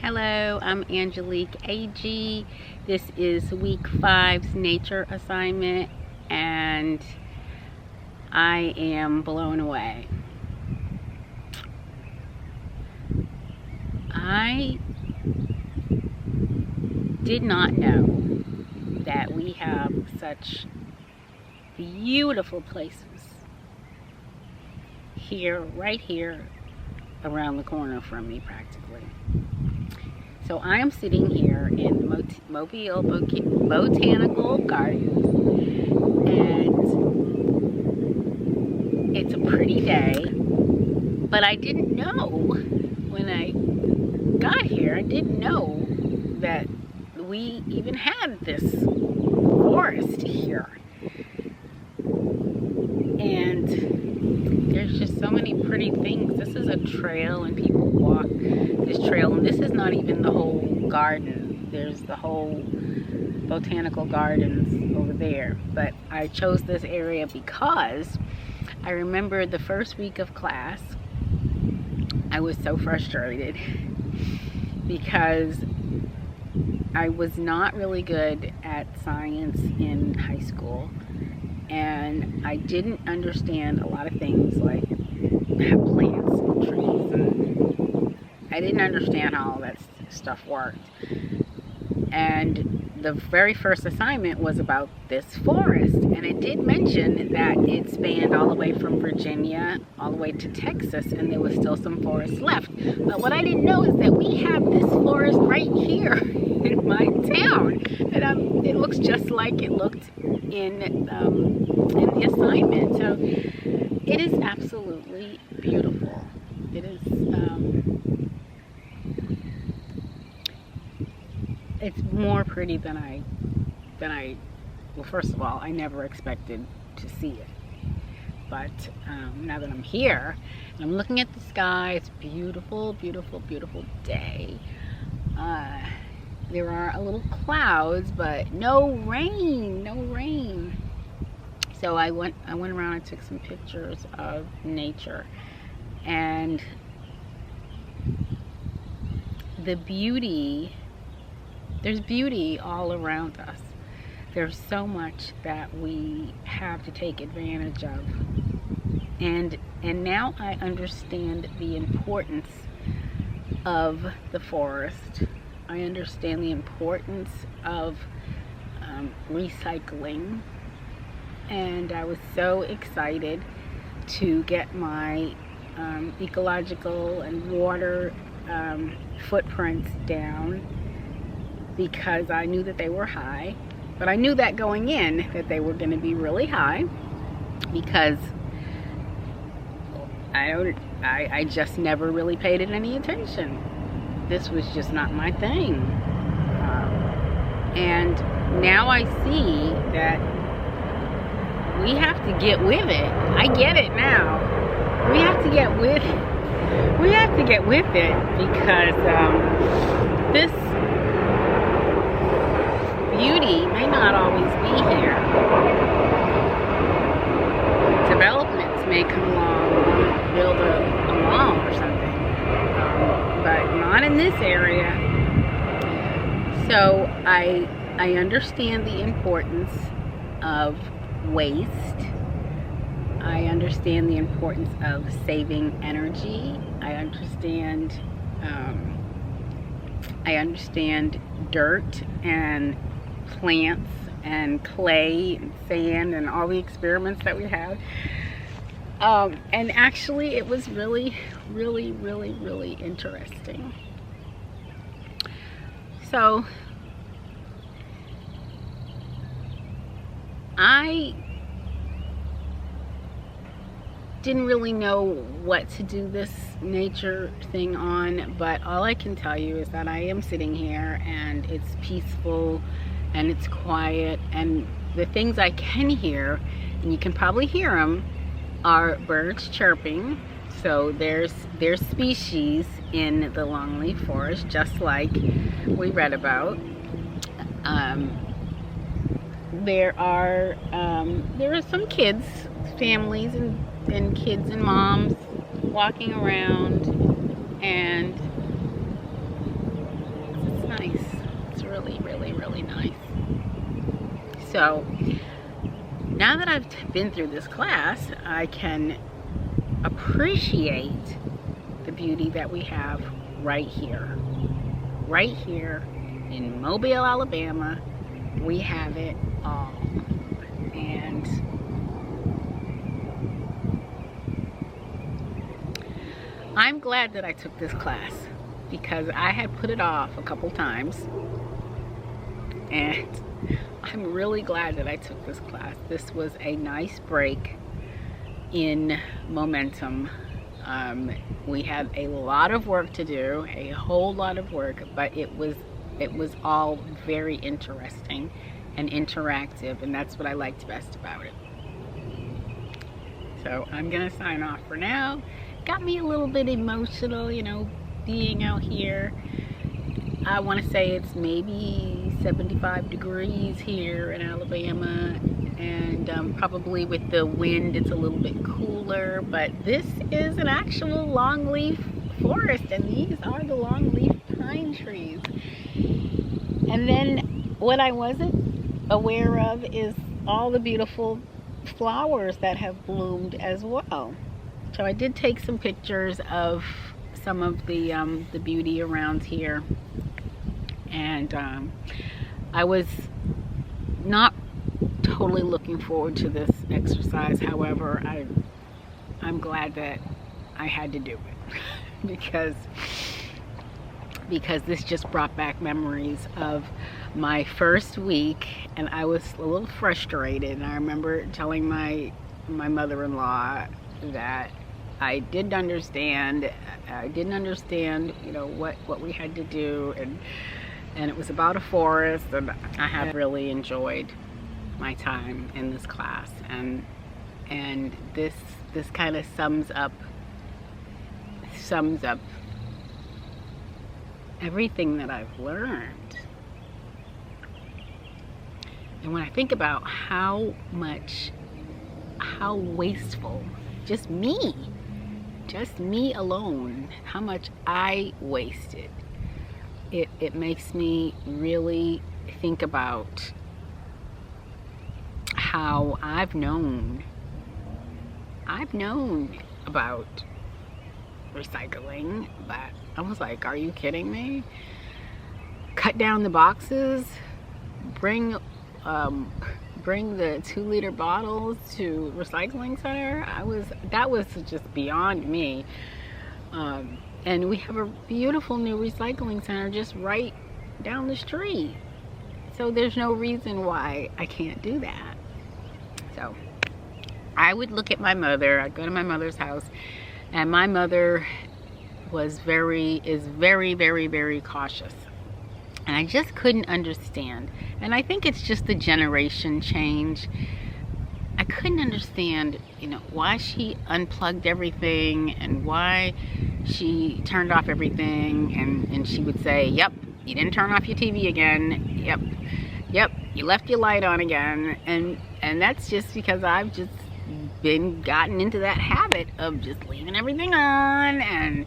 Hello, I'm Angelique AG. This is week 5's nature assignment, and I am blown away. I did not know that we have such beautiful places here, right here, around the corner from me practically. So I am sitting here in the Mobile Botanical Gardens, and it's a pretty day, but I didn't know when I got here, I didn't know that we even had this forest here. And there's just so many pretty things. This is a trail, and people walk this trail, and this is not even the whole garden. There's the whole botanical gardens over there, but I chose this area because I remember the first week of class I was so frustrated because I was not really good at science in high school, and I didn't understand a lot of things like plants and trees, and I didn't understand how all that stuff worked. And the very first assignment was about this forest, and it did mention that it spanned all the way from Virginia all the way to Texas, and there was still some forest left. But what I didn't know is that we have this forest right here in my town, and it looks just like it looked in the assignment. So it is absolutely beautiful. It is. It's more pretty than I. Well, first of all, I never expected to see it. But now that I'm here, and I'm looking at the sky, it's beautiful, beautiful, beautiful day. There are a little clouds, but no rain, no rain. So I went around and took some pictures of nature, and the beauty. There's beauty all around us. There's so much that we have to take advantage of. And now I understand the importance of the forest. I understand the importance of recycling. And I was so excited to get my ecological and water footprints down, because I knew that they were high. But I knew that going in that they were going to be really high, because I just never really paid it any attention. This was just not my thing. And now I see that we have to get with it. I get it now. We have to get with it. We have to get with it, because this beauty may not always be here. Developments may come along and build a mall or something, but not in this area. So I understand the importance of waste. I understand the importance of saving energy. I understand dirt and plants and clay and sand and all the experiments that we have. And actually it was really, really, really, really interesting. So I didn't really know what to do this nature thing on, but all I can tell you is that I am sitting here and it's peaceful and it's quiet, and the things I can hear, and you can probably hear them, are birds chirping. So there's species in the longleaf forest, just like we read about. There are some kids, families, and kids and moms walking around, and it's nice. It's really, really, really nice. So now that I've been through this class, I can appreciate the beauty that we have right here. Right here in Mobile, Alabama, we have it all. And I'm glad that I took this class, because I had put it off a couple times, and I'm really glad that I took this class. This was a nice break in momentum. We had a lot of work to do, a whole lot of work, but it was all very interesting and interactive, and that's what I liked best about it. So I'm gonna sign off for now. Got me a little bit emotional, you know, being out here. I want to say it's maybe 75 degrees here in Alabama, and probably with the wind it's a little bit cooler, but this is an actual longleaf forest, and these are the longleaf pine trees. And then what I wasn't aware of is all the beautiful flowers that have bloomed as well. So I did take some pictures of some of the beauty around here, and I was not totally looking forward to this exercise. However, I'm glad that I had to do it because this just brought back memories of my first week, and I was a little frustrated. And I remember telling my mother-in-law that I didn't understand, you know, what we had to do, and it was about a forest, and I have really enjoyed my time in this class, and this kind of sums up everything that I've learned. And when I think about how wasteful, just me alone, how much I wasted, it makes me really think about how I've known about recycling, but I was like, are you kidding me? Cut down the boxes, bring the 2-liter bottles to recycling center. That was just beyond me. And we have a beautiful new recycling center just right down the street, so there's no reason why I can't do that. So I would look at my mother. I'd go to my mother's house, and my mother is very, very cautious. And I just couldn't understand. And I think it's just the generation change. I couldn't understand, you know, why she unplugged everything and why she turned off everything. And she would say, yep, you didn't turn off your TV again. Yep, you left your light on again. And that's just because I've just gotten into that habit of just leaving everything on, and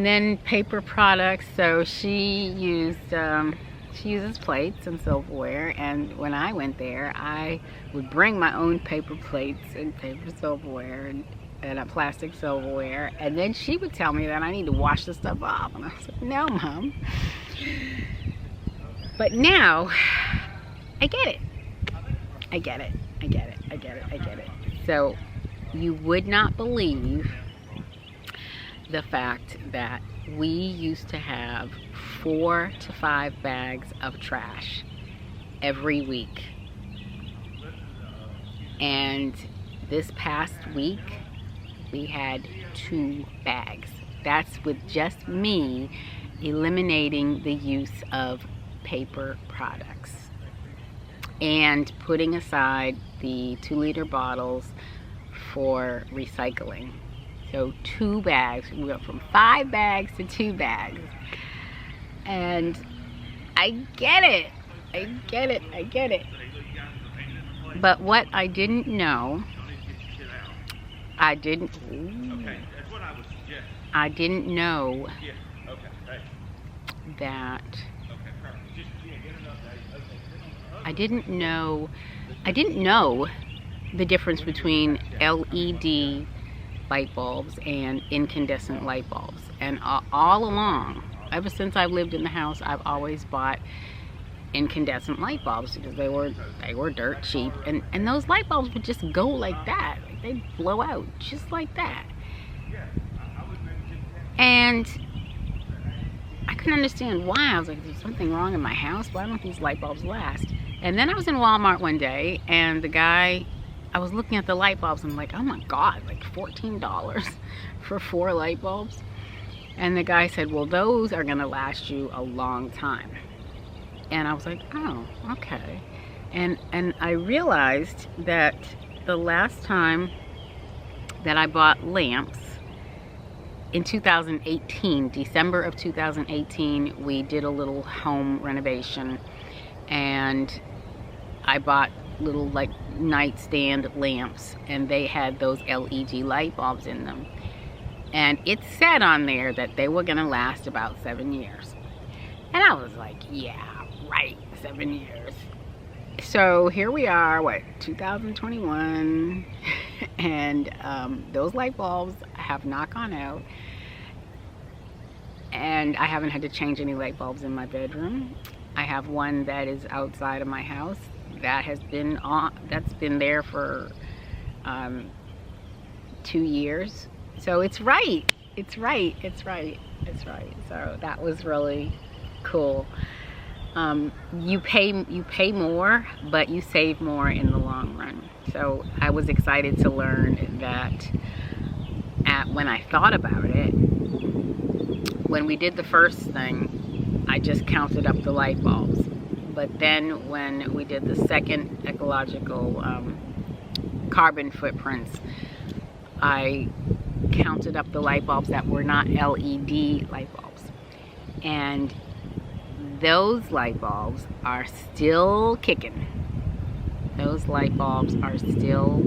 then paper products. So she uses plates and silverware, and when I went there, I would bring my own paper plates and paper silverware and a plastic silverware, and then she would tell me that I need to wash the stuff off, and I was like, no, Mom. But now I get it. I get it. So you would not believe the fact that we used to have 4 to 5 bags of trash every week. And this past week, we had 2 bags. That's with just me eliminating the use of paper products and putting aside the 2-liter bottles for recycling. So 2 bags. We went from 5 bags to 2 bags. And I get it. I get it. I get it. But what I didn't know, I didn't know that I didn't know the difference between LED light bulbs and incandescent light bulbs. And all along, ever since I've lived in the house, I've always bought incandescent light bulbs because they were dirt cheap, and those light bulbs would just go like that. Like, they'd blow out just like that. And I couldn't understand why. I was like, there's something wrong in my house. Why don't these light bulbs last? And then I was in Walmart one day, and the guy, I was looking at the light bulbs, and I'm like, oh my God, like $14 for 4 light bulbs. And the guy said, well, those are gonna last you a long time. And I was like, oh, okay. And I realized that the last time that I bought lamps, in 2018, December of 2018, we did a little home renovation, and I bought little like nightstand lamps, and they had those LED light bulbs in them. And it said on there that they were gonna last about 7 years. And I was like, yeah, right, 7 years. So here we are, what, 2021, and those light bulbs have not gone out, and I haven't had to change any light bulbs in my bedroom. I have one that is outside of my house that has been on, that's been there for 2 years. So it's right, it's right, it's right, it's right. So that was really cool. You pay more, but you save more in the long run. So I was excited to learn that when I thought about it, when we did the first thing, I just counted up the light bulbs. But then when we did the second ecological carbon footprints, I counted up the light bulbs that were not LED light bulbs. And those light bulbs are still kicking. Those light bulbs are still,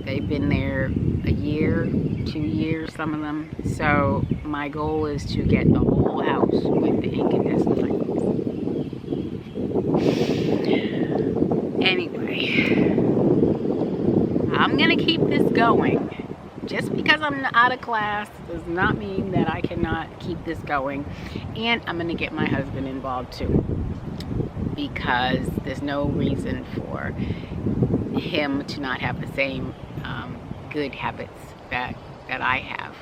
they've been there a year, 2 years, some of them. So my goal is to get the whole house with the incandescent light bulbs. Anyway, I'm gonna keep this going. Just because I'm out of class does not mean that I cannot keep this going. And I'm gonna get my husband involved too, because there's no reason for him to not have the same good habits that I have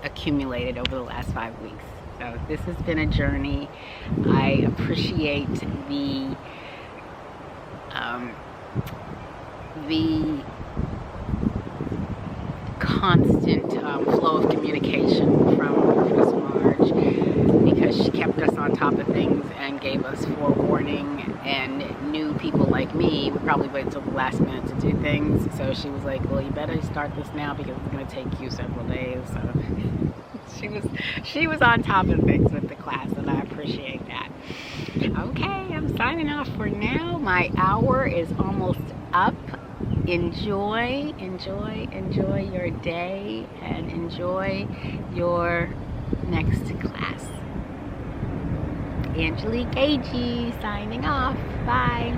accumulated over the last 5 weeks. So this has been a journey. I appreciate the constant flow of communication from Professor Marge, because she kept us on top of things and gave us forewarning, and new people like me would probably wait until the last minute to do things. So she was like, well, you better start this now because it's going to take you several days. So she was on top of things with the class, and I appreciate that. Okay, I'm signing off for now. My hour is almost up. Enjoy your day, and enjoy your next class. Angelique Agee signing off. Bye.